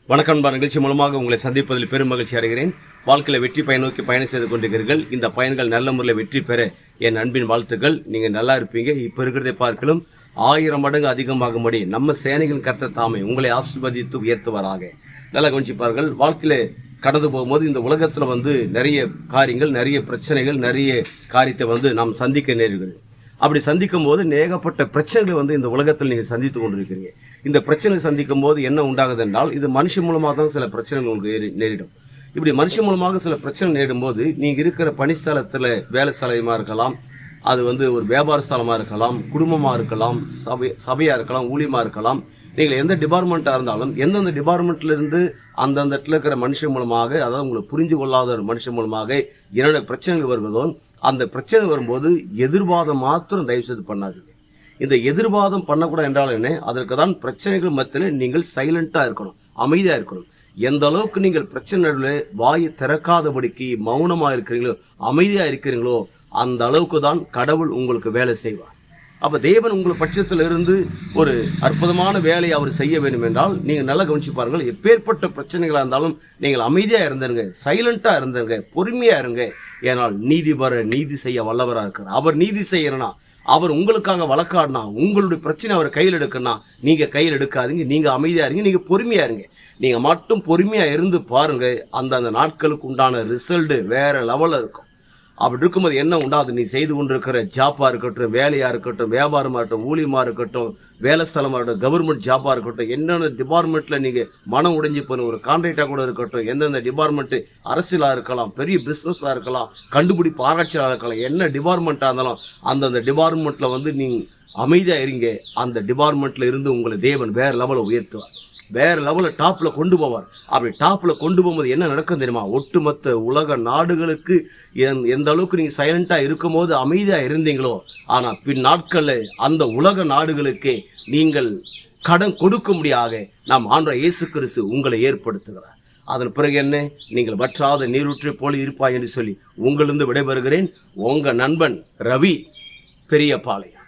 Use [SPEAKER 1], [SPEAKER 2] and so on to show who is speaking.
[SPEAKER 1] வணக்கம் நண்பா. நிகழ்ச்சி மூலமாக உங்களை சந்திப்பதில் பெரும் மகிழ்ச்சி அடைகிறேன். வாழ்க்கையில் வெற்றி பயன் நோக்கி பயணம் செய்து கொண்டிருக்கிறீர்கள். இந்த பயன்கள் நல்ல முறையில் வெற்றி பெற என் அன்பின் வாழ்த்துக்கள். நீங்கள் நல்லா இருப்பீங்க. இப்போ இருக்கிறதை பார்க்கலும் 1000 மடங்கு அதிகமாகும்படி நம்ம சேனைகளின் கர்த்தர் தாமே உங்களை ஆசீர்வதித்து உயர்த்துவாராக. நல்லா கவனிச்சுப்பார்கள். வாழ்க்கையில் கடந்து போகும்போது இந்த உலகத்தில் நிறைய காரியங்கள், நிறைய பிரச்சனைகள், நிறைய காரியத்தை நாம் சந்திக்க நேரிடுகிறது. அப்படி சந்திக்கும் போது ஏகப்பட்ட பிரச்சனைகளை இந்த உலகத்தில் நீங்கள் சந்தித்து கொண்டிருக்கிறீங்க. இந்த பிரச்சனை சந்திக்கும் போது என்ன உண்டாகுது என்றால், இது மனுஷன் மூலமாக தான் சில பிரச்சனைகள் உங்களுக்கு நேரிடும். இப்படி மனுஷன் மூலமாக சில பிரச்சனை நேரிடும் போது நீங்கள் இருக்கிற பணிஸ்தலத்தில் வேலை ஸ்தலமாக இருக்கலாம், அது ஒரு வியாபார ஸ்தலமாக இருக்கலாம், குடும்பமாக இருக்கலாம், சபையாக இருக்கலாம், ஊழியமாக இருக்கலாம். நீங்கள் எந்த டிபார்ட்மெண்ட்டாக இருந்தாலும் எந்தெந்த டிபார்ட்மெண்ட்லேருந்து அந்தந்த இடத்துல இருக்கிற மனுஷன் மூலமாக, அதாவது உங்களை புரிஞ்சு கொள்ளாத ஒரு மனுஷன் மூலமாக என்னென்ன பிரச்சனைகள் வருவதோ அந்த பிரச்சனை வரும்போது எதிர்வாதம் மாத்திரம் தயவுசெய்து பண்ணாதீங்க. இந்த எதிர்வாதம் பண்ணக்கூடாது என்றால் என்ன, அதற்கு தான் பிரச்சனைகள் மத்தியில் நீங்கள் சைலண்டாக இருக்கணும், அமைதியாக இருக்கணும். எந்த அளவுக்கு நீங்கள் பிரச்சனை நடுவில் வாயை திறக்காதபடிக்கு மௌனமாக இருக்கிறீங்களோ, அமைதியாக இருக்கிறீங்களோ, அந்த அளவுக்கு தான் கடவுள் உங்களுக்கு வேலை செய்வார். அப்போ தேவன் உங்கள் பட்சத்தில் இருந்து ஒரு அற்புதமான வேலையை அவர் செய்ய வேண்டும் என்றால் நீங்கள் நல்லா கவனிச்சு பாருங்கள். எப்பேற்பட்ட பிரச்சனைகளாக இருந்தாலும் நீங்கள் அமைதியாக இருந்துருங்க, சைலண்டாக இருந்துருங்க, பொறுமையாக இருங்க. ஏனால் நீதி செய்ய வல்லவராக இருக்கிறார். அவர் நீதி செய்யறனா, அவர் உங்களுக்காக வழக்காடினா, உங்களுடைய பிரச்சனை அவர் கையில் எடுக்கணும்னா நீங்கள் கையில் எடுக்காதீங்க. நீங்கள் அமைதியாக இருங்க, நீங்கள் பொறுமையாக இருங்க. நீங்கள் மட்டும் பொறுமையாக இருந்து பாருங்கள், அந்த நாட்களுக்கு உண்டான ரிசல்ட்டு வேறு லெவலில் இருக்கும். அப்படி இருக்கும்போது என்ன உண்டாது, நீ செய்து கொண்டிருக்கிற ஜாப்பாக இருக்கட்டும், வேலையாக இருக்கட்டும், வியாபாரமாக இருக்கட்டும், ஊழியமாக இருக்கட்டும், வேலை ஸ்தலமாக இருக்கட்டும், கவர்மெண்ட் ஜாப்பாக இருக்கட்டும், என்னென்ன டிபார்ட்மெண்ட்டில் நீங்கள் மனம் உடைஞ்சி போன ஒரு கான்ட்ராக்டாக கூட இருக்கட்டும், எந்தெந்த டிபார்ட்மெண்ட்டு அரசியலாக இருக்கலாம், பெரிய பிஸ்னஸாக இருக்கலாம், கண்டுபிடிப்பு ஆராய்ச்சியாக இருக்கலாம், என்ன டிபார்ட்மெண்ட்டாக இருந்தாலும் அந்தந்த டிபார்ட்மெண்ட்டில் நீங்கள் அமைதியாக இருங்க. அந்த டிபார்ட்மெண்ட்டில் இருந்து உங்களை தேவன் வேறு லெவலில் உயர்த்துவார், வேறு லெவலில் டாப்பில் கொண்டு போவார். அப்படி டாப்பில் கொண்டு போகும்போது என்ன நடக்கும் தெரியுமா, ஒட்டுமொத்த உலக நாடுகளுக்கு எந்த அளவுக்கு நீங்கள் சைலண்ட்டாக இருக்கும் போது அமைதியாக இருந்தீங்களோ, ஆனால் பின் நாட்களில் அந்த உலக நாடுகளுக்கு நீங்கள் கடன் கொடுக்கும்படியாக நாம் ஆண்டவர் இயேசு கிறிஸ்து உங்களை ஏற்படுத்துகிறார். அதன் பிறகு என்ன, நீங்கள் வற்றாத நீரூற்றை போல இருப்பாய் என்று சொல்லி உங்களிருந்து விடைபெறுகிறேன். உங்கள் நண்பன் ரவி, பெரியபாளையம்.